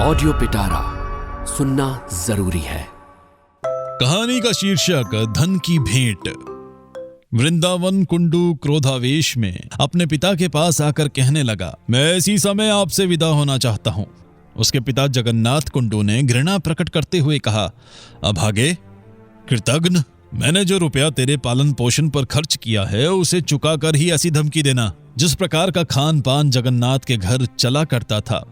Audio पिटारा सुनना जरूरी है। कहानी का शीर्षक धन की भेंट। वृंदावन कुंडू क्रोधावेश में अपने पिता के पास आकर कहने लगा, मैं इसी समय आपसे विदा होना चाहता हूं। उसके पिता जगन्नाथ कुंडू ने घृणा प्रकट करते हुए कहा, अभागे, कृतघ्न, मैंने जो रुपया तेरे पालन पोषण पर खर्च किया है उसे चुका कर ही ऐसी धमकी देना। जिस प्रकार का खान पान जगन्नाथ के घर चला करता था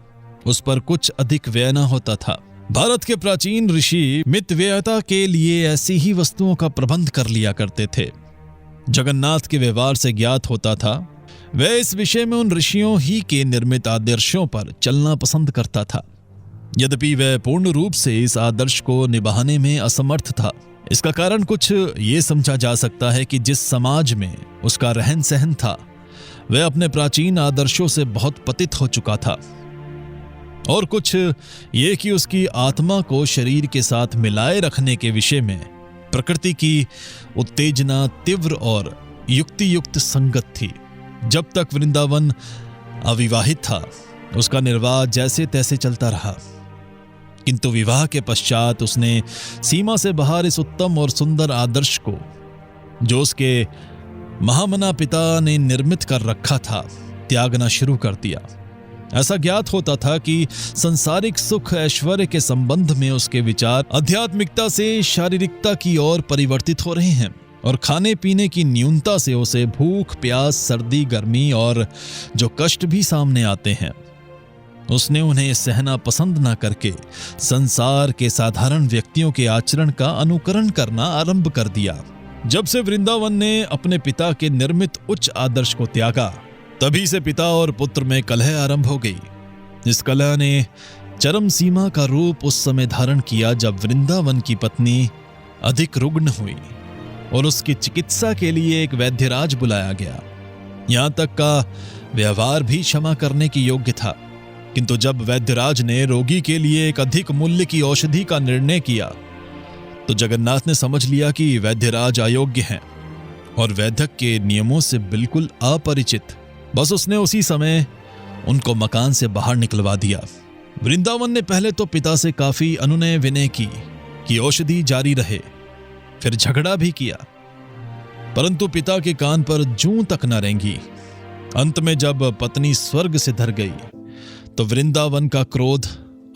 उस पर कुछ अधिक व्यय न होता था। भारत के प्राचीन ऋषि मितव्ययता के लिए ऐसी ही वस्तुओं का प्रबंध कर लिया करते थे। जगन्नाथ के व्यवहार से ज्ञात होता था वह इस विषय में उन ऋषियों ही के निर्मित आदर्शों पर चलना पसंद करता था। यद्यपि वह पूर्ण रूप से इस आदर्श को निभाने में असमर्थ था। इसका कारण कुछ ये समझा जा सकता है कि जिस समाज में उसका रहन सहन था वह अपने प्राचीन आदर्शों से बहुत पतित हो चुका था, और कुछ ये कि उसकी आत्मा को शरीर के साथ मिलाए रखने के विषय में प्रकृति की उत्तेजना तीव्र और युक्ति युक्त संगत थी। जब तक वृंदावन अविवाहित था उसका निर्वाह जैसे तैसे चलता रहा, किंतु विवाह के पश्चात उसने सीमा से बाहर इस उत्तम और सुंदर आदर्श को, जो उसके महामना पिता ने निर्मित कर रखा था, त्यागना शुरू कर दिया। ऐसा ज्ञात होता था कि सांसारिक सुख ऐश्वर्य के संबंध में उसके विचार आध्यात्मिकता से शारीरिकता की ओर परिवर्तित हो रहे हैं, और खाने पीने की न्यूनता से उसे भूख प्यास सर्दी गर्मी और जो कष्ट भी सामने आते हैं उसने उन्हें सहना पसंद न करके संसार के साधारण व्यक्तियों के आचरण का अनुकरण करना आरंभ कर दिया। जब से वृंदावन ने अपने पिता के निर्मित उच्च आदर्श को त्यागा तभी से पिता और पुत्र में कलह आरंभ हो गई। इस कलह ने चरम सीमा का रूप उस समय धारण किया जब वृंदावन की पत्नी अधिक रुग्ण हुई और उसकी चिकित्सा के लिए एक वैद्यराज बुलाया गया। यहां तक का व्यवहार भी क्षमा करने की योग्य था, किंतु जब वैद्यराज ने रोगी के लिए एक अधिक मूल्य की औषधि का निर्णय किया तो जगन्नाथ ने समझ लिया कि वैद्यराज अयोग्य हैं और वैद्यक के नियमों से बिल्कुल अपरिचित। बस उसने उसी समय उनको मकान से बाहर निकलवा दिया। वृंदावन ने पहले तो पिता से काफी अनुनय विनय की कि औषधि जारी रहे, फिर झगड़ा भी किया, परंतु पिता के कान पर जूं तक न रेंगी। अंत में जब पत्नी स्वर्ग से धर गई तो वृंदावन का क्रोध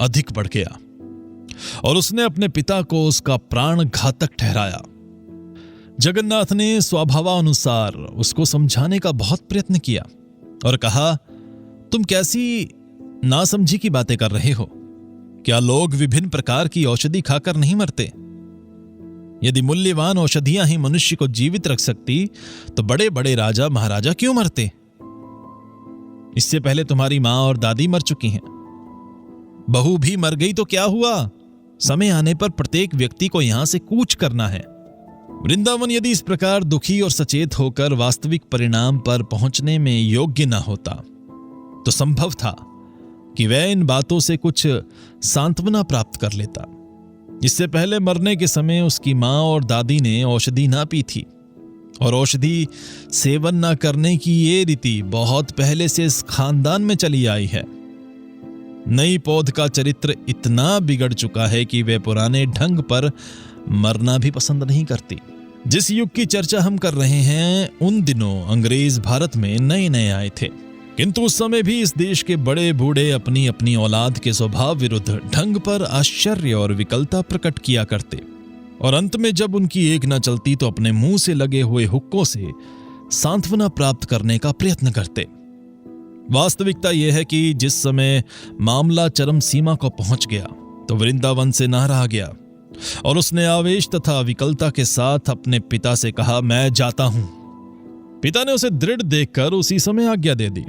अधिक बढ़ गया और उसने अपने पिता को उसका प्राण घातक ठहराया। जगन्नाथ ने स्वभावानुसार उसको समझाने का बहुत प्रयत्न किया और कहा, तुम कैसी नासमझी की बातें कर रहे हो? क्या लोग विभिन्न प्रकार की औषधि खाकर नहीं मरते? यदि मूल्यवान औषधियां ही मनुष्य को जीवित रख सकती तो बड़े बड़े राजा महाराजा क्यों मरते? इससे पहले तुम्हारी मां और दादी मर चुकी हैं। बहू भी मर गई तो क्या हुआ? समय आने पर प्रत्येक व्यक्ति को यहां से कूच करना है। वृंदावन यदि इस प्रकार दुखी और सचेत होकर वास्तविक परिणाम पर पहुंचने में योग्य न होता तो संभव था कि वह इन बातों से कुछ सांत्वना प्राप्त कर लेता। इससे पहले मरने के समय उसकी मां और दादी ने औषधि ना पी थी, और औषधि सेवन न करने की ये रीति बहुत पहले से इस खानदान में चली आई है। नई पौध का चरित्र इतना बिगड़ चुका है कि वे पुराने ढंग पर मरना भी पसंद नहीं करती। जिस युग की चर्चा हम कर रहे हैं उन दिनों अंग्रेज भारत में नए नए आए थे, किंतु उस समय भी इस देश के बड़े बूढ़े अपनी अपनी औलाद के स्वभाव विरुद्ध ढंग पर आश्चर्य और विकलता प्रकट किया करते, और अंत में जब उनकी एक न चलती तो अपने मुंह से लगे हुए हुक्कों से सांत्वना प्राप्त करने का प्रयत्न करते। वास्तविकता यह है कि जिस समय मामला चरम सीमा को पहुंच गया तो वृंदावन से ना रहा गया और उसने आवेश तथा विकलता के साथ अपने पिता से कहा, मैं जाता हूं। पिता ने उसे दृढ़ देखकर उसी समय आज्ञा दे दी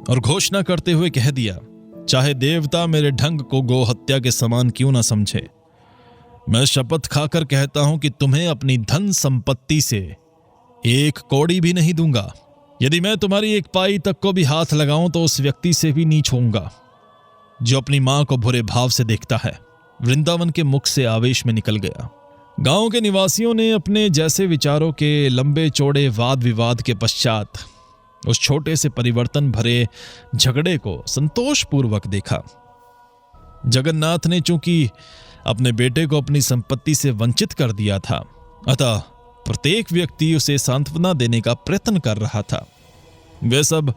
और घोषणा करते हुए कह दिया, चाहे देवता मेरे ढंग को गो हत्या के समान क्यों ना समझे, मैं शपथ खाकर कहता हूं कि तुम्हें अपनी धन संपत्ति से एक कौड़ी भी नहीं दूंगा। यदि मैं तुम्हारी एक पाई तक को भी हाथ लगाऊं तो उस व्यक्ति से भी नहीं छूऊंगा जो अपनी मां को बुरे भाव से देखता है। वृंदावन के मुख से आवेश में निकल गया। गांव के निवासियों ने अपने जैसे विचारों के लंबे चौड़े वाद विवाद के पश्चात उस छोटे से परिवर्तन भरे झगड़े को संतोषपूर्वक देखा। जगन्नाथ ने चूंकि अपने बेटे को अपनी संपत्ति से वंचित कर दिया था, अतः प्रत्येक व्यक्ति उसे सांत्वना देने का प्रयत्न कर रहा था। वे सब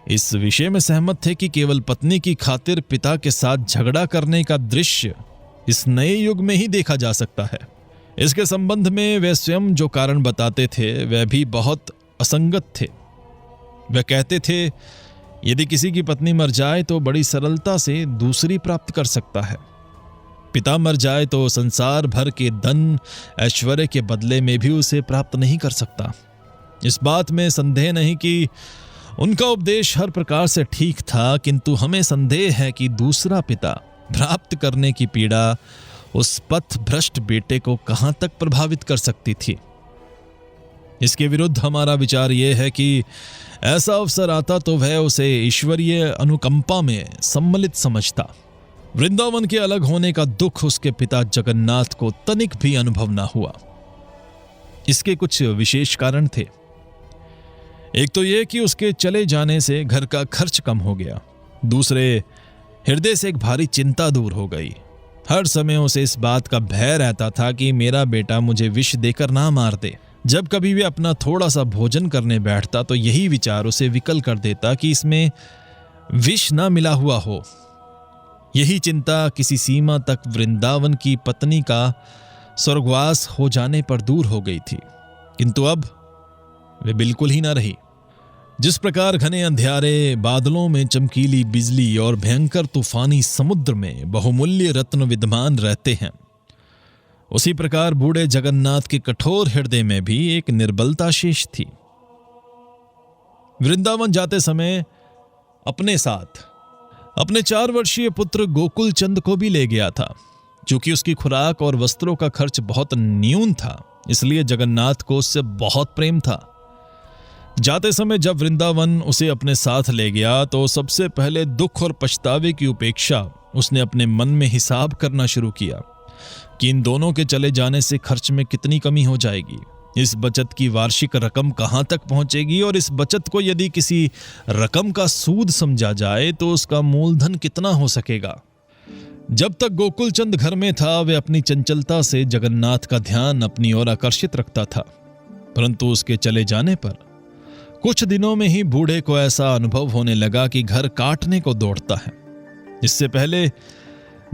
इस विषय में सहमत थे कि केवल पत्नी की खातिर पिता के साथ झगड़ा करने का दृश्य इस नए युग में ही देखा जा सकता है। इसके संबंध में वे स्वयं जो कारण बताते थे वह भी बहुत असंगत थे। वे कहते थे, यदि किसी की पत्नी मर जाए तो बड़ी सरलता से दूसरी प्राप्त कर सकता है। पिता मर जाए तो संसार भर के धन ऐश्वर्य के बदले में भी उसे प्राप्त नहीं कर सकता। इस बात में संदेह नहीं कि उनका उपदेश हर प्रकार से ठीक था, किंतु हमें संदेह है कि दूसरा पिता प्राप्त करने की पीड़ा उस पथ भ्रष्ट बेटे को कहां तक प्रभावित कर सकती थी। इसके विरुद्ध हमारा विचार यह है कि ऐसा अवसर आता तो वह उसे ईश्वरीय अनुकंपा में सम्मिलित समझता। वृंदावन के अलग होने का दुख उसके पिता जगन्नाथ को तनिक भी अनुभव न हुआ। इसके कुछ विशेष कारण थे। एक तो यह कि उसके चले जाने से घर का खर्च कम हो गया। दूसरे, हृदय से एक भारी चिंता दूर हो गई। हर समय उसे इस बात का भय रहता था कि मेरा बेटा मुझे विष देकर ना मार दे। जब कभी भी अपना थोड़ा सा भोजन करने बैठता तो यही विचार उसे विकल कर देता कि इसमें विष ना मिला हुआ हो। यही चिंता किसी सीमा तक वृंदावन की पत्नी का स्वर्गवास हो जाने पर दूर हो गई थी, किंतु अब वे बिल्कुल ही ना रही। जिस प्रकार घने अंधियारे बादलों में चमकीली बिजली और भयंकर तूफानी समुद्र में बहुमूल्य रत्न विद्यमान रहते हैं, उसी प्रकार बूढ़े जगन्नाथ के कठोर हृदय में भी एक निर्बलता शेष थी। वृंदावन जाते समय अपने साथ अपने 4 वर्षीय पुत्र गोकुल चंद को भी ले गया था। चूंकि उसकी खुराक और वस्त्रों का खर्च बहुत न्यून था, इसलिए जगन्नाथ को उससे बहुत प्रेम था। जाते समय जब वृंदावन उसे अपने साथ ले गया तो सबसे पहले दुख और पछतावे की उपेक्षा उसने अपने मन में हिसाब करना शुरू किया कि इन दोनों के चले जाने से खर्च में कितनी कमी हो जाएगी, इस बचत की वार्षिक रकम कहां तक पहुंचेगी और इस बचत को यदि किसी रकम का सूद समझा जाए तो उसका मूलधन कितना हो सकेगा। जब तक गोकुल चंद घर में था वह अपनी चंचलता से जगन्नाथ का ध्यान अपनी ओर आकर्षित रखता था, परंतु उसके चले जाने पर कुछ दिनों में ही बूढ़े को ऐसा अनुभव होने लगा कि घर काटने को दौड़ता है। इससे पहले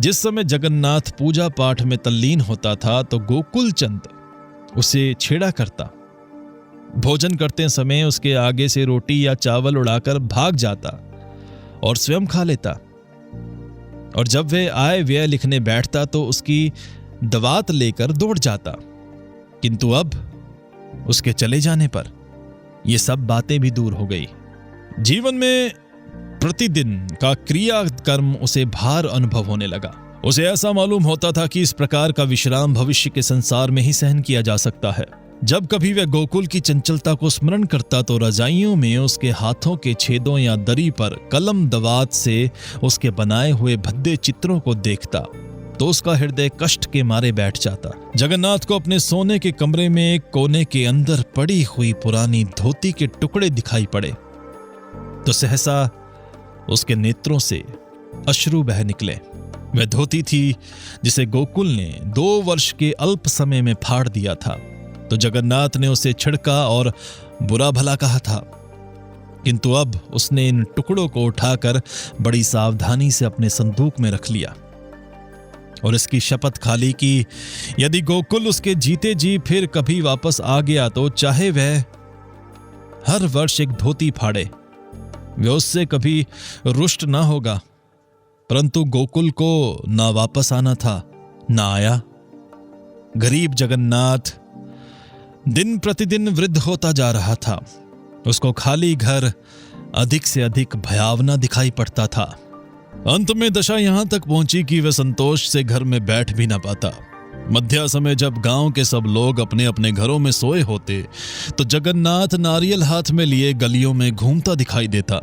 जिस समय जगन्नाथ पूजा पाठ में तल्लीन होता था तो गोकुल चंद उसे छेड़ा करता। भोजन करते समय उसके आगे से रोटी या चावल उड़ाकर भाग जाता और स्वयं खा लेता, और जब वह आय व्यय लिखने बैठता तो उसकी दवात लेकर दौड़ जाता। किंतु अब उसके चले जाने पर ये सब बातें भी दूर हो गई। जीवन में प्रतिदिन का क्रिया कर्म उसे भार अनुभव होने लगा। उसे ऐसा मालूम होता था कि इस प्रकार का विश्राम भविष्य के संसार में ही सहन किया जा सकता है। जब कभी वह गोकुल की चंचलता को स्मरण करता तो रजाइयों में उसके हाथों के छेदों या दरी पर कलम दवात से उसके बनाए हुए भद्दे चित्रों को देखता तो उसका हृदय कष्ट के मारे बैठ जाता। जगन्नाथ को अपने सोने के कमरे में एक कोने के अंदर पड़ी हुई पुरानी धोती के टुकड़े दिखाई पड़े तो सहसा उसके नेत्रों से अश्रु बह निकले। वह धोती थी जिसे गोकुल ने 2 वर्ष के अल्प समय में फाड़ दिया था, तो जगन्नाथ ने उसे छिड़का और बुरा भला कहा था, किंतु अब उसने इन टुकड़ों को उठाकर बड़ी सावधानी से अपने संदूक में रख लिया और इसकी शपथ खा ली कि यदि गोकुल उसके जीते जी फिर कभी वापस आ गया तो चाहे वह हर वर्ष एक धोती फाड़े, वह उससे कभी रुष्ट ना होगा। परंतु गोकुल को ना वापस आना था, ना आया। गरीब जगन्नाथ दिन प्रतिदिन वृद्ध होता जा रहा था। उसको खाली घर अधिक से अधिक भयावना दिखाई पड़ता था। अंत में दशा यहां तक पहुंची कि वह संतोष से घर में बैठ भी ना पाता। मध्या समय जब गांव के सब लोग अपने अपने घरों में सोए होते तो जगन्नाथ नारियल हाथ में लिए गलियों में घूमता दिखाई देता।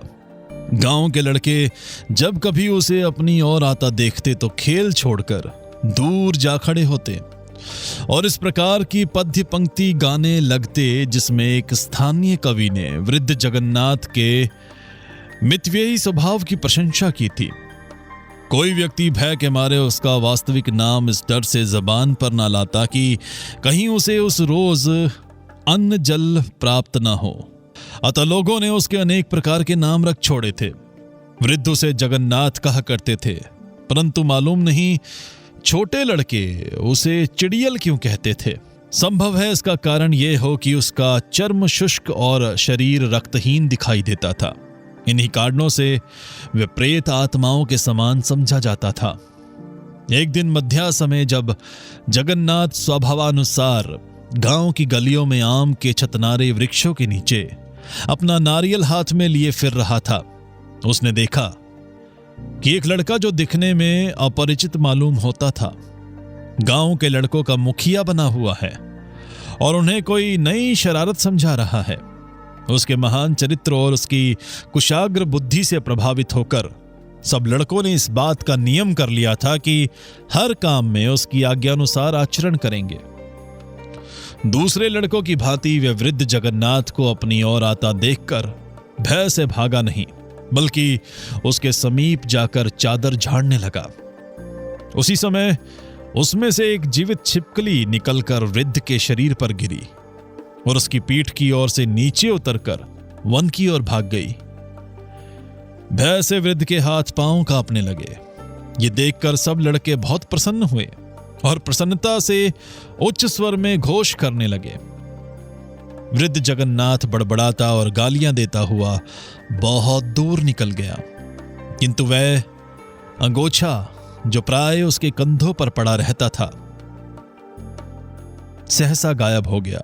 गांव के लड़के जब कभी उसे अपनी ओर आता देखते तो खेल छोड़कर दूर जा खड़े होते और इस प्रकार की पद्य पंक्ति गाने लगते जिसमें एक स्थानीय कवि ने वृद्ध जगन्नाथ के मितव्ययी स्वभाव की प्रशंसा की थी। कोई व्यक्ति भय के मारे उसका वास्तविक नाम इस डर से जबान पर ना लाता कि कहीं उसे उस रोज अन्न जल प्राप्त ना हो। अतः लोगों ने उसके अनेक प्रकार के नाम रख छोड़े थे। वृद्ध उसे जगन्नाथ कहा करते थे, परंतु मालूम नहीं छोटे लड़के उसे चिड़ियल क्यों कहते थे। संभव है इसका कारण यह हो कि उसका चर्म शुष्क और शरीर रक्तहीन दिखाई देता था। इन्हीं कारणों से वे प्रेत आत्माओं के समान समझा जाता था। एक दिन मध्या समय जब जगन्नाथ स्वभावानुसार गांव की गलियों में आम के छतनारे वृक्षों के नीचे अपना नारियल हाथ में लिए फिर रहा था, उसने देखा कि एक लड़का जो दिखने में अपरिचित मालूम होता था, गांव के लड़कों का मुखिया बना हुआ है और उन्हें कोई नई शरारत समझा रहा है। उसके महान चरित्र और उसकी कुशाग्र बुद्धि से प्रभावित होकर सब लड़कों ने इस बात का नियम कर लिया था कि हर काम में उसकी आज्ञानुसार आचरण करेंगे। दूसरे लड़कों की भांति वे वृद्ध जगन्नाथ को अपनी ओर आता देखकर भय से भागा नहीं, बल्कि उसके समीप जाकर चादर झाड़ने लगा। उसी समय उसमें से एक जीवित छिपकली निकलकर वृद्ध के शरीर पर गिरी और उसकी पीठ की ओर से नीचे उतरकर वन की ओर भाग गई। भय से वृद्ध के हाथ पांव कांपने लगे। ये देखकर सब लड़के बहुत प्रसन्न हुए और प्रसन्नता से उच्च स्वर में घोष करने लगे। वृद्ध जगन्नाथ बड़बड़ाता और गालियां देता हुआ बहुत दूर निकल गया, किंतु वह अंगोछा जो प्राय उसके कंधों पर पड़ा रहता था सहसा गायब हो गया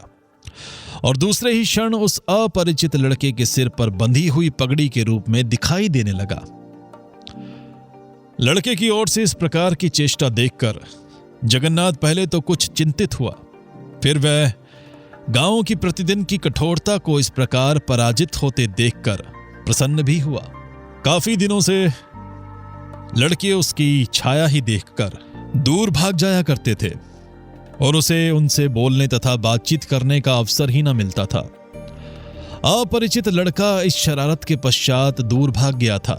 और दूसरे ही क्षण उस अपरिचित लड़के के सिर पर बंधी हुई पगड़ी के रूप में दिखाई देने लगा। लड़के की ओर से इस प्रकार की चेष्टा देखकर जगन्नाथ पहले तो कुछ चिंतित हुआ, फिर वह गांव की प्रतिदिन की कठोरता को इस प्रकार पराजित होते देखकर प्रसन्न भी हुआ। काफी दिनों से लड़के उसकी छाया ही देखकर दूर भाग जाया करते थे और उसे उनसे बोलने तथा बातचीत करने का अवसर ही न मिलता था। अपरिचित लड़का इस शरारत के पश्चात दूर भाग गया था,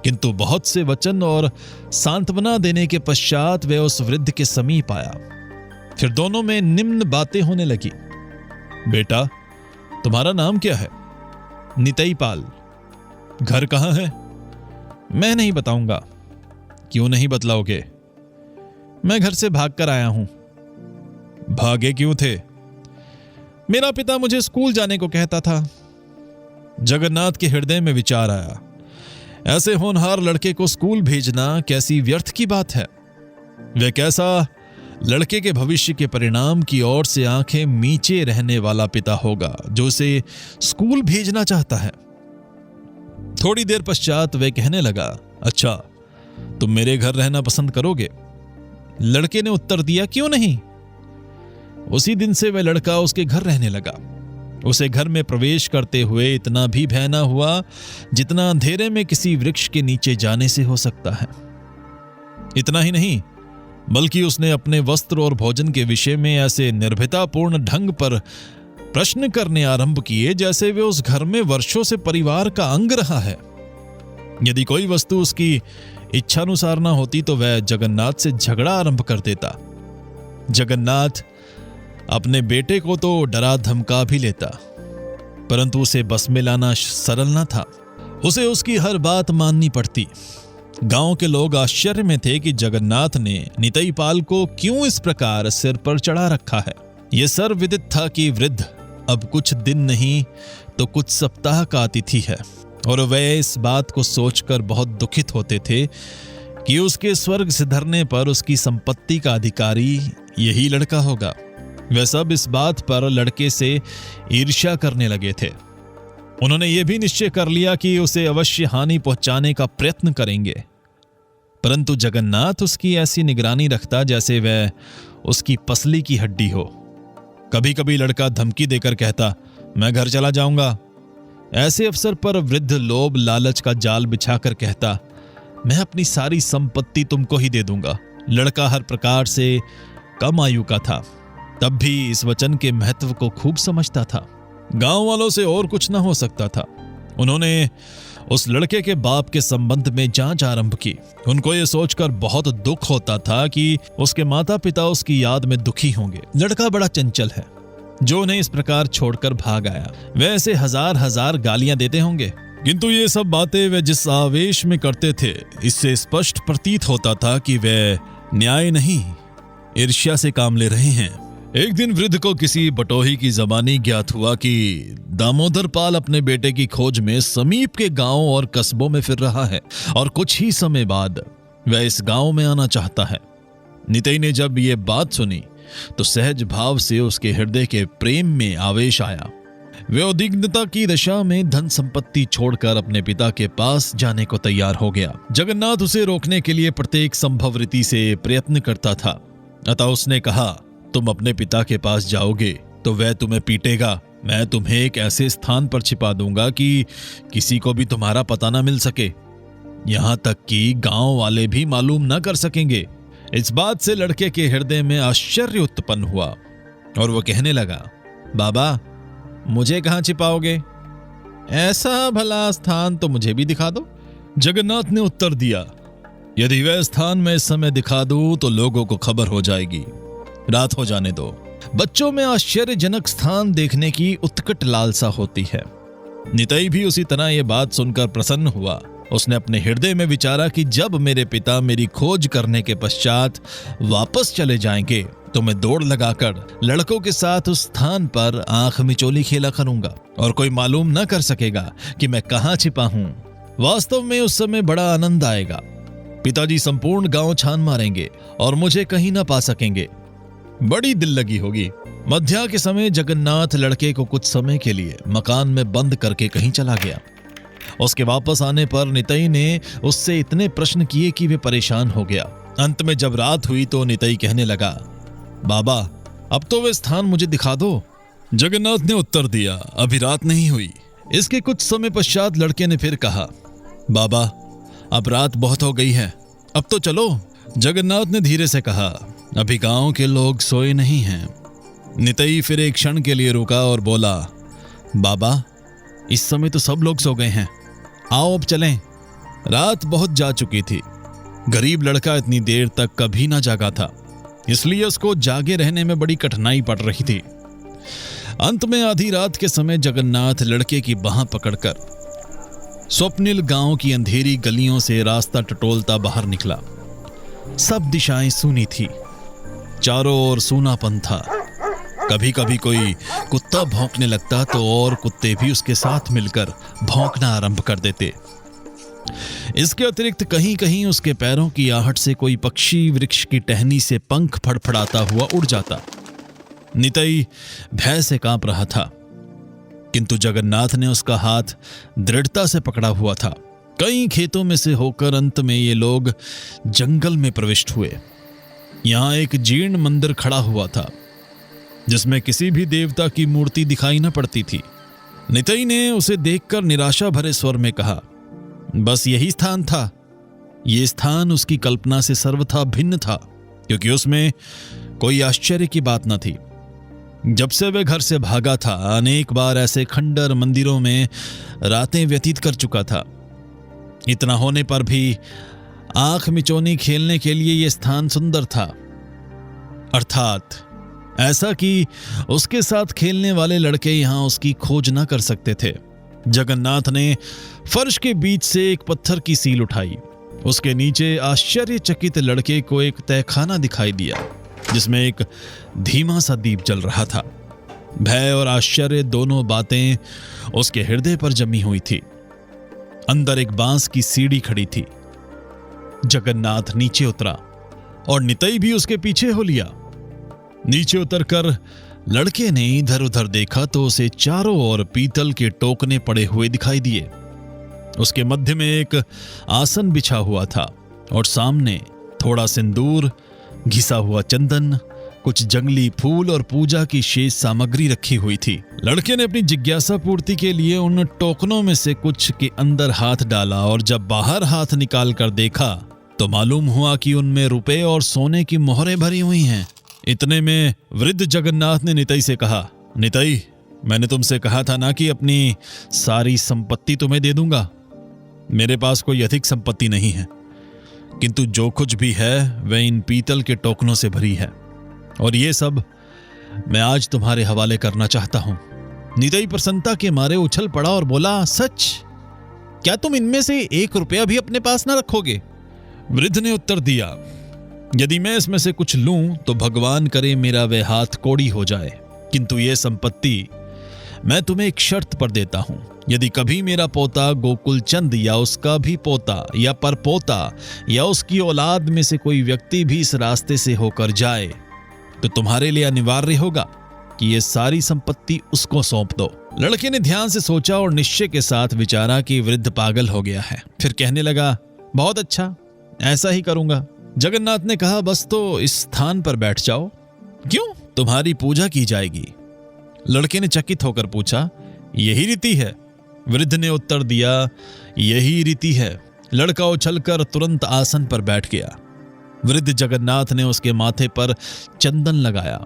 किंतु बहुत से वचन और सांत्वना देने के पश्चात वह उस वृद्ध के समीप आया। फिर दोनों में निम्न बातें होने लगी। बेटा, तुम्हारा नाम क्या है? नितई पाल। घर कहां है? मैं नहीं बताऊंगा। क्यों नहीं बतलाओगे? मैं घर से भागकर आया हूं। भागे क्यों थे? मेरा पिता मुझे स्कूल जाने को कहता था। जगन्नाथ के हृदय में विचार आया, ऐसे होनहार लड़के को स्कूल भेजना कैसी व्यर्थ की बात है। वह कैसा लड़के के भविष्य के परिणाम की ओर से आंखें मीचे रहने वाला पिता होगा जो उसे स्कूल भेजना चाहता है। थोड़ी देर पश्चात वह कहने लगा, अच्छा, तुम मेरे घर रहना पसंद करोगे? लड़के ने उत्तर दिया, क्यों नहीं। उसी दिन से वह लड़का उसके घर रहने लगा। उसे घर में प्रवेश करते हुए इतना भी भय न हुआ जितना अंधेरे में किसी वृक्ष के नीचे जाने से हो सकता है। इतना ही नहीं, बल्कि उसने अपने वस्त्र और भोजन के विषय में ऐसे निर्भयतापूर्ण ढंग पर प्रश्न करने आरंभ किए जैसे वे उस घर में वर्षों से परिवार का अंग रहा है। यदि कोई वस्तु उसकी इच्छानुसार न होती तो वह जगन्नाथ से झगड़ा आरंभ कर देता। जगन्नाथ अपने बेटे को तो डरा धमका भी लेता, परंतु उसे बस में लाना सरल न था। उसे उसकी हर बात माननी पड़ती। गांव के लोग आश्चर्य में थे कि जगन्नाथ ने नितई पाल को क्यों इस प्रकार सिर पर चढ़ा रखा है। यह सर्वविदित था कि वृद्ध अब कुछ दिन नहीं तो कुछ सप्ताह का अतिथि है और वह इस बात को सोचकर बहुत दुखित होते थे कि उसके स्वर्ग सिधरने पर उसकी संपत्ति का अधिकारी यही लड़का होगा। वे सब इस बात पर लड़के से ईर्ष्या करने लगे थे। उन्होंने यह भी निश्चय कर लिया कि उसे अवश्य हानि पहुंचाने का प्रयत्न करेंगे, परंतु जगन्नाथ उसकी ऐसी निगरानी रखता जैसे वह उसकी पसली की हड्डी हो। कभी कभी लड़का धमकी देकर कहता, मैं घर चला जाऊंगा। ऐसे अवसर पर वृद्ध लोभ लालच का जाल बिछाकर कहता, मैं अपनी सारी संपत्ति तुमको ही दे दूंगा। लड़का हर प्रकार से कम आयु का था, तब भी इस वचन के महत्व को खूब समझता था। गांव वालों से और कुछ न हो सकता था। उन्होंने उस लड़के के बाप के संबंध में जांच आरंभ की। उनको ये सोचकर बहुत दुख होता था कि उसके माता पिता उसकी याद में दुखी होंगे। लड़का बड़ा चंचल है जो उन्हें इस प्रकार छोड़कर भाग आया। वे ऐसे हजार हजार गालियां देते होंगे, किंतु ये सब बातें वे जिस आवेश में करते थे, इससे स्पष्ट प्रतीत होता था कि वे न्याय नहीं, ईर्ष्या से काम ले रहे हैं। एक दिन वृद्ध को किसी बटोही की जबानी ज्ञात हुआ कि दामोदर पाल अपने बेटे की खोज में समीप के गांवों और कस्बों में फिर रहा है और कुछ ही समय बाद वह इस गांव में आना चाहता है। नितई ने जब ये बात सुनी तो सहज भाव से उसके हृदय के प्रेम में आवेश आया। वे उद्विग्नता की दशा में धन संपत्ति छोड़कर अपने पिता के पास जाने को तैयार हो गया। जगन्नाथ उसे रोकने के लिए प्रत्येक संभव रीति से प्रयत्न करता था। अतः उसने कहा, तुम अपने पिता के पास जाओगे तो वह तुम्हें पीटेगा। मैं तुम्हें एक ऐसे स्थान पर छिपा दूंगा कि किसी को भी तुम्हारा पता ना मिल सके, यहां तक कि गांव वाले भी मालूम न कर सकेंगे। इस बात से लड़के के हृदय में आश्चर्य उत्पन्न हुआ और वह कहने लगा, बाबा मुझे कहां छिपाओगे? ऐसा भला स्थान तो मुझे भी दिखा दो। जगन्नाथ ने उत्तर दिया, यदि वह स्थान मैं इस समय दिखा दूं तो लोगों को खबर हो जाएगी, रात हो जाने दो। बच्चों में आश्चर्यजनक स्थान देखने की उत्कट लालसा होती है। नितई भी उसी तरह यह बात सुनकर प्रसन्न हुआ। उसने अपने हृदय में विचारा कि जब मेरे पिता मेरी खोज करने के पश्चात वापस चले जाएंगे तो मैं दौड़ लगाकर लड़कों के साथ उस स्थान पर आंख मिचोली खेला करूंगा और कोई मालूम न कर सकेगा कि मैं कहां छिपा हूं। वास्तव में उस समय बड़ा आनंद आएगा। पिताजी संपूर्ण गांव छान मारेंगे और मुझे कहीं न पा सकेंगे। बड़ी दिल लगी होगी। मध्या के समय जगन्नाथ लड़के को कुछ समय के लिए मकान में बंद करके कहीं चला गया। उसके वापस आने पर नितई ने उससे इतने प्रश्न किए कि वे परेशान हो गया। अंत में जब रात हुई तो नितई कहने लगा, बाबा अब तो वे स्थान मुझे दिखा दो। जगन्नाथ ने उत्तर दिया, अभी रात नहीं हुई। इसके कुछ समय पश्चात लड़के ने फिर कहा, बाबा अब रात बहुत हो गई है, अब तो चलो। जगन्नाथ ने धीरे से कहा, अभी गांव के लोग सोए नहीं हैं। नितई फिर एक क्षण के लिए रुका और बोला, बाबा इस समय तो सब लोग सो गए हैं, आओ अब चलें। रात बहुत जा चुकी थी। गरीब लड़का इतनी देर तक कभी ना जागा था, इसलिए उसको जागे रहने में बड़ी कठिनाई पड़ रही थी। अंत में आधी रात के समय जगन्नाथ लड़के की बांह पकड़कर स्वप्निल गांव की अंधेरी गलियों से रास्ता टटोलता बाहर निकला। सब दिशाएं सूनी थी, चारों ओर सूनापन था। कभी कभी कोई कुत्ता भौंकने लगता तो और कुत्ते भी उसके साथ मिलकर भौंकना आरंभ कर देते। इसके अतिरिक्त कहीं कहीं उसके पैरों की आहट से कोई पक्षी वृक्ष की टहनी से पंख फड़फड़ाता हुआ उड़ जाता। नितई भय से कांप रहा था, किंतु जगन्नाथ ने उसका हाथ दृढ़ता से पकड़ा हुआ था। कई खेतों में से होकर अंत में ये लोग जंगल में प्रविष्ट हुए। यहां एक जीर्ण मंदिर खड़ा हुआ था जिसमें किसी भी देवता की मूर्ति दिखाई न पड़ती थी। नितई ने उसे देखकर निराशा भरे स्वर में कहा, बस यही स्थान था। यह स्थान उसकी कल्पना से सर्वथा भिन्न था, क्योंकि उसमें कोई आश्चर्य की बात न थी। जब से वह घर से भागा था अनेक बार ऐसे खंडर मंदिरों में रातें व्यतीत कर चुका था। इतना होने पर भी आंख मिचौनी खेलने के लिए यह स्थान सुंदर था, अर्थात ऐसा कि उसके साथ खेलने वाले लड़के यहां उसकी खोज न कर सकते थे। जगन्नाथ ने फर्श के बीच से एक पत्थर की सील उठाई। उसके नीचे आश्चर्यचकित लड़के को एक तहखाना दिखाई दिया जिसमें एक धीमा सा दीप जल रहा था। भय और आश्चर्य दोनों बातें उसके हृदय पर जमी हुई थी। अंदर एक बांस की सीढ़ी खड़ी थी। जगन्नाथ नीचे उतरा और नितई भी उसके पीछे हो लिया। नीचे उतरकर लड़के ने इधर उधर देखा तो उसे चारों ओर पीतल के टोकने पड़े हुए दिखाई दिए। उसके मध्य में एक आसन बिछा हुआ था और सामने थोड़ा सिंदूर, घिसा हुआ चंदन, कुछ जंगली फूल और पूजा की शेष सामग्री रखी हुई थी। लड़के ने अपनी जिज्ञासा पूर्ति के लिए उन टोकनों में से कुछ के अंदर हाथ डाला और जब बाहर हाथ निकाल कर देखा तो मालूम हुआ कि उनमें रुपए और सोने की मोहरें भरी हुई हैं। इतने में वृद्ध जगन्नाथ ने नितई से कहा, नितई मैंने तुमसे कहा था ना कि अपनी सारी संपत्ति तुम्हें दे दूंगा। मेरे पास कोई अधिक संपत्ति नहीं है, किंतु जो कुछ भी है वह इन पीतल के टोकनों से भरी है, और ये सब मैं आज तुम्हारे हवाले करना चाहता हूं। नितई प्रसन्नता के मारे उछल पड़ा और बोला, सच? क्या तुम इनमें से 1 रुपया भी अपने पास ना रखोगे? वृद्ध ने उत्तर दिया, यदि मैं इसमें से कुछ लूं तो भगवान करे मेरा वह हाथ कोड़ी हो जाए, किंतु ये संपत्ति मैं तुम्हें एक शर्त पर देता हूं। यदि कभी मेरा पोता गोकुल चंद या उसका भी पोता या परपोता या उसकी औलाद में से कोई व्यक्ति भी इस रास्ते से होकर जाए तो तुम्हारे लिए अनिवार्य होगा कि ये सारी संपत्ति उसको सौंप दो। लड़के ने ध्यान से सोचा और निश्चय के साथ विचारा कि वृद्ध पागल हो गया है। फिर कहने लगा, बहुत अच्छा, ऐसा ही करूंगा। जगन्नाथ ने कहा, बस तो इस स्थान पर बैठ जाओ। क्यों? तुम्हारी पूजा की जाएगी। लड़के ने चकित होकर पूछा, यही रीति है? वृद्ध ने उत्तर दिया, यही रीति है। लड़का उछलकर तुरंत आसन पर बैठ गया। वृद्ध जगन्नाथ ने उसके माथे पर चंदन लगाया,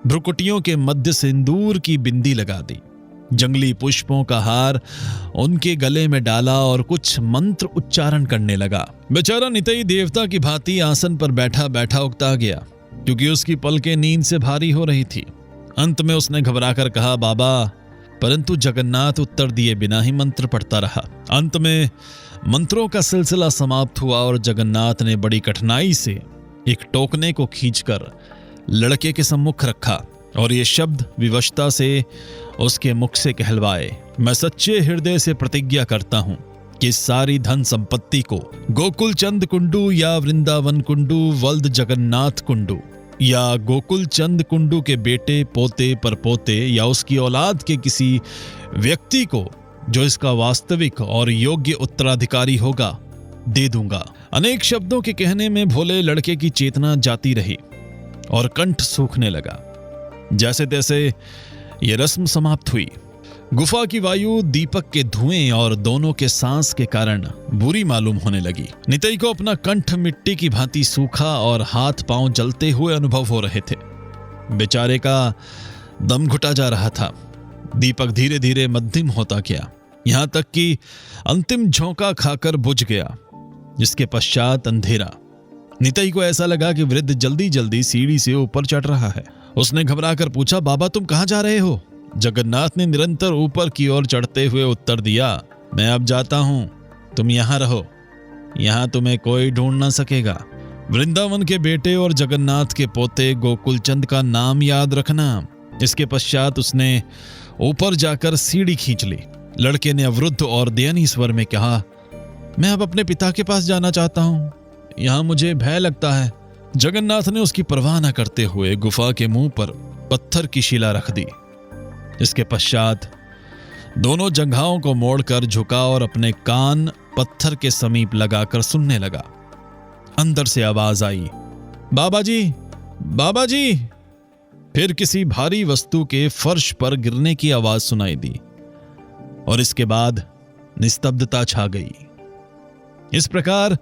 भ्रुकुटियों के मध्य सिंदूर की बिंदी लगा दी, जंगली पुष्पों का हार उनके गले में डाला और कुछ मंत्र उच्चारण करने लगा। बेचारा नितई देवता की भांति आसन पर बैठा बैठा उकता गया, क्योंकि उसकी पलकें नींद से भारी हो रही थी। अंत में उसने घबराकर कहा, बाबा, परंतु जगन्नाथ उत्तर दिए बिना ही मंत्र पढ़ता रहा। अंत में मंत्रों का सिलसिला समाप्त हुआ और जगन्नाथ ने बड़ी कठिनाई से एक टोकने को खींचकर लड़के के सम्मुख रखा और ये शब्द विवशता से उसके मुख से कहलवाए, मैं सच्चे हृदय से प्रतिज्ञा करता हूं कि सारी धन संपत्ति को गोकुल चंद कुंडू या वृंदावन कुंडू वल्द जगन्नाथ कुंडू या गोकुल चंद कुंडू के बेटे पोते परपोते या उसकी औलाद के किसी व्यक्ति को जो इसका वास्तविक और योग्य उत्तराधिकारी होगा दे दूंगा। अनेक शब्दों के कहने में भोले लड़के की चेतना जाती रही और कंठ सूखने लगा। जैसे तैसे ये रस्म समाप्त हुई। गुफा की वायु दीपक के धुएं और दोनों के सांस के कारण बुरी मालूम होने लगी। नितई को अपना कंठ मिट्टी की भांति सूखा और हाथ पांव जलते हुए अनुभव हो रहे थे। बेचारे का दम घुटा जा रहा था। दीपक धीरे धीरे मध्यम होता गया, यहां तक कि अंतिम झोंका खाकर बुझ गया, जिसके पश्चात अंधेरा। नितई को ऐसा लगा कि वृद्ध जल्दी जल्दी सीढ़ी से ऊपर चढ़ रहा है। उसने घबराकर पूछा, बाबा, तुम कहां जा रहे हो? जगन्नाथ ने निरंतर ऊपर की ओर चढ़ते हुए उत्तर दिया, मैं अब जाता हूं, तुम यहां रहो, यहां तुम्हें कोई ढूंढ ना सकेगा। वृंदावन के बेटे और जगन्नाथ के पोते गोकुल चंद का नाम याद रखना। इसके पश्चात उसने ऊपर जाकर सीढ़ी खींच ली। लड़के ने अवरुद्ध और दयनीय स्वर में कहा, मैं अब अपने पिता के पास जाना चाहता हूं, यहां मुझे भय लगता है। जगन्नाथ ने उसकी परवाह न करते हुए गुफा के मुंह पर पत्थर की शिला रख दी। इसके पश्चात दोनों जंघाओं को मोड़कर झुका और अपने कान पत्थर के समीप लगाकर सुनने लगा। अंदर से आवाज आई, बाबा जी, बाबा जी। फिर किसी भारी वस्तु के फर्श पर गिरने की आवाज सुनाई दी और इसके बाद निस्तब्धता छा गई। इस प्रकार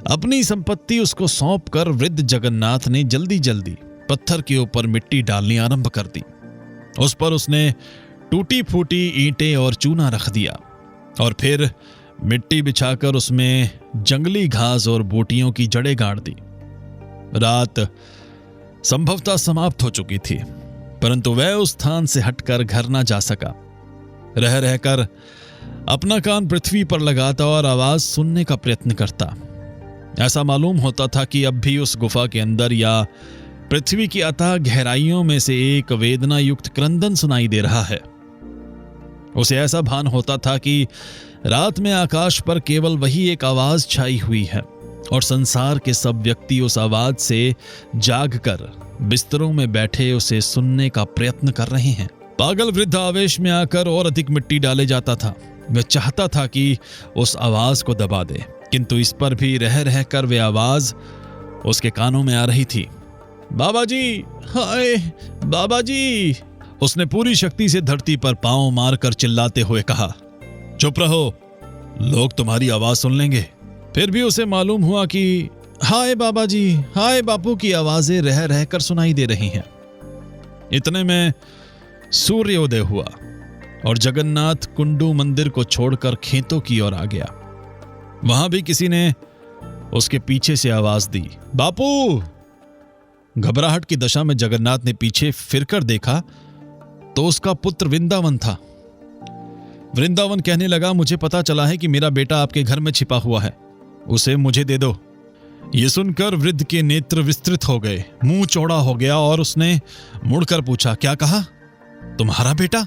अपनी संपत्ति उसको सौंपकर वृद्ध जगन्नाथ ने जल्दी जल्दी पत्थर के ऊपर मिट्टी डालनी आरंभ कर दी। उस पर उसने टूटी फूटी ईंटें और चूना रख दिया और फिर मिट्टी बिछाकर उसमें जंगली घास और बूटियों की जड़ें गाड़ दी। रात संभवतः समाप्त हो चुकी थी, परंतु वह उस स्थान से हटकर घर न जा सका। रह रहकर अपना कान पृथ्वी पर लगाता और आवाज सुनने का प्रयत्न करता। ऐसा मालूम होता था कि अब भी उस गुफा के अंदर या पृथ्वी की अथाह गहराइयों में से एक वेदना युक्त क्रंदन सुनाई दे रहा है। उसे ऐसा भान होता था कि रात में आकाश पर केवल वही एक आवाज छाई हुई है और संसार के सब व्यक्ति उस आवाज से जागकर बिस्तरों में बैठे उसे सुनने का प्रयत्न कर रहे हैं। पागल वृद्ध आवेश में आकर और अधिक मिट्टी डाले जाता था। वह चाहता था कि उस आवाज को दबा दे, किंतु इस पर भी रह रहकर वह आवाज उसके कानों में आ रही थी। बाबा जी, हाय बाबा जी। उसने पूरी शक्ति से धरती पर पांव मारकर चिल्लाते हुए कहा, चुप रहो, लोग तुम्हारी आवाज सुन लेंगे। फिर भी उसे मालूम हुआ कि हाय बाबा जी, हाय बापू की आवाजें रह रहकर सुनाई दे रही हैं। इतने में सूर्योदय हुआ। और जगन्नाथ कुंडू मंदिर को छोड़कर खेतों की ओर आ गया। वहां भी किसी ने उसके पीछे से आवाज दी, बापू। घबराहट की दशा में जगन्नाथ ने पीछे फिरकर देखा तो उसका पुत्र वृंदावन था। वृंदावन कहने लगा, मुझे पता चला है कि मेरा बेटा आपके घर में छिपा हुआ है, उसे मुझे दे दो। यह सुनकर वृद्ध के नेत्र विस्तृत हो गए, मुंह चौड़ा हो गया और उसने मुड़कर पूछा, क्या कहा? तुम्हारा बेटा?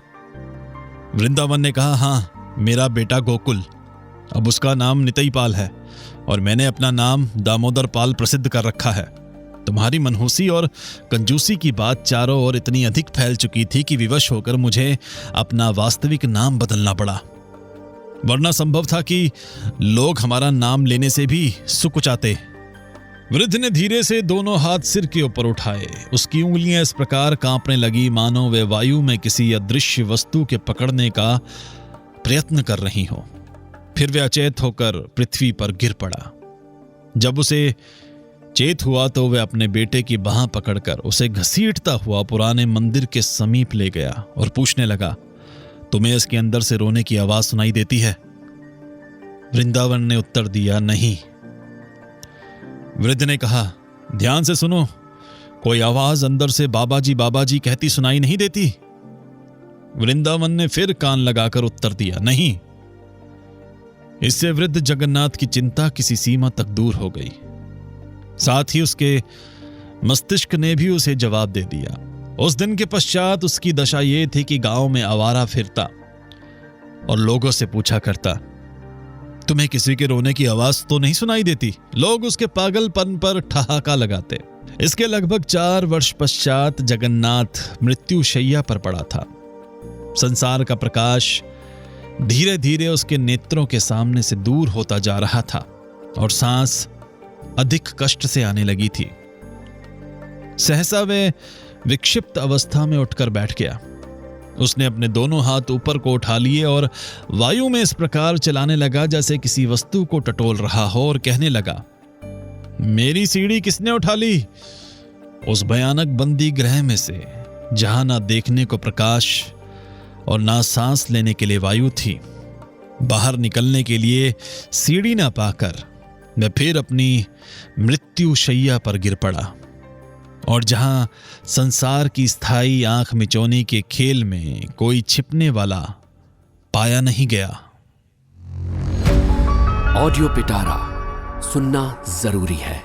वृंदावन ने कहा, हां, मेरा बेटा गोकुल। अब उसका नाम नितई पाल है और मैंने अपना नाम दामोदर पाल प्रसिद्ध कर रखा है। तुम्हारी मनहूसी और कंजूसी की बात चारों ओर इतनी अधिक फैल चुकी थी कि विवश होकर मुझे अपना वास्तविक नाम बदलना पड़ा, वरना संभव था कि लोग हमारा नाम लेने से भी सुकुचाते। वृद्ध ने धीरे से दोनों हाथ सिर के ऊपर उठाए। उसकी उंगलियां इस प्रकार कांपने लगी मानो वे वायु में किसी अदृश्य वस्तु के पकड़ने का प्रयत्न कर रही हो। फिर वे अचेत होकर पृथ्वी पर गिर पड़ा। जब उसे चेत हुआ तो वह अपने बेटे की बाह पकड़कर उसे घसीटता हुआ पुराने मंदिर के समीप ले गया और पूछने लगा, तुम्हें इसके अंदर से रोने की आवाज सुनाई देती है? वृंदावन ने उत्तर दिया, नहीं। वृद्ध ने कहा, ध्यान से सुनो, कोई आवाज अंदर से बाबाजी कहती सुनाई नहीं देती? वृंदावन ने फिर कान लगाकर उत्तर दिया, नहीं। इससे वृद्ध जगन्नाथ की चिंता किसी सीमा तक दूर हो गई। साथ ही उसके मस्तिष्क ने भी उसे जवाब दे दिया। उस दिन के पश्चात उसकी दशा यह थी कि गांव में आवारा फिरता और लोगों से पूछा करता, तुम्हें किसी के रोने की आवाज तो नहीं सुनाई देती? लोग उसके पागलपन पर ठहाका लगाते। इसके लगभग 4 वर्ष पश्चात जगन्नाथ मृत्युशैया पर पड़ा था। संसार का प्रकाश धीरे धीरे उसके नेत्रों के सामने से दूर होता जा रहा था और सांस अधिक कष्ट से आने लगी थी। सहसा वे विक्षिप्त अवस्था में उठकर बैठ गया। उसने अपने दोनों हाथ ऊपर को उठा लिए और वायु में इस प्रकार चलाने लगा जैसे किसी वस्तु को टटोल रहा हो और कहने लगा, मेरी सीढ़ी किसने उठा ली? उस भयानक बंदी गृह में से, जहां ना देखने को प्रकाश और ना सांस लेने के लिए वायु थी, बाहर निकलने के लिए सीढ़ी ना पाकर मैं फिर अपनी मृत्युशैया पर गिर पड़ा और जहां संसार की स्थायी आंख मिचौनी के खेल में कोई छिपने वाला पाया नहीं गया। ऑडियो पिटारा सुनना जरूरी है।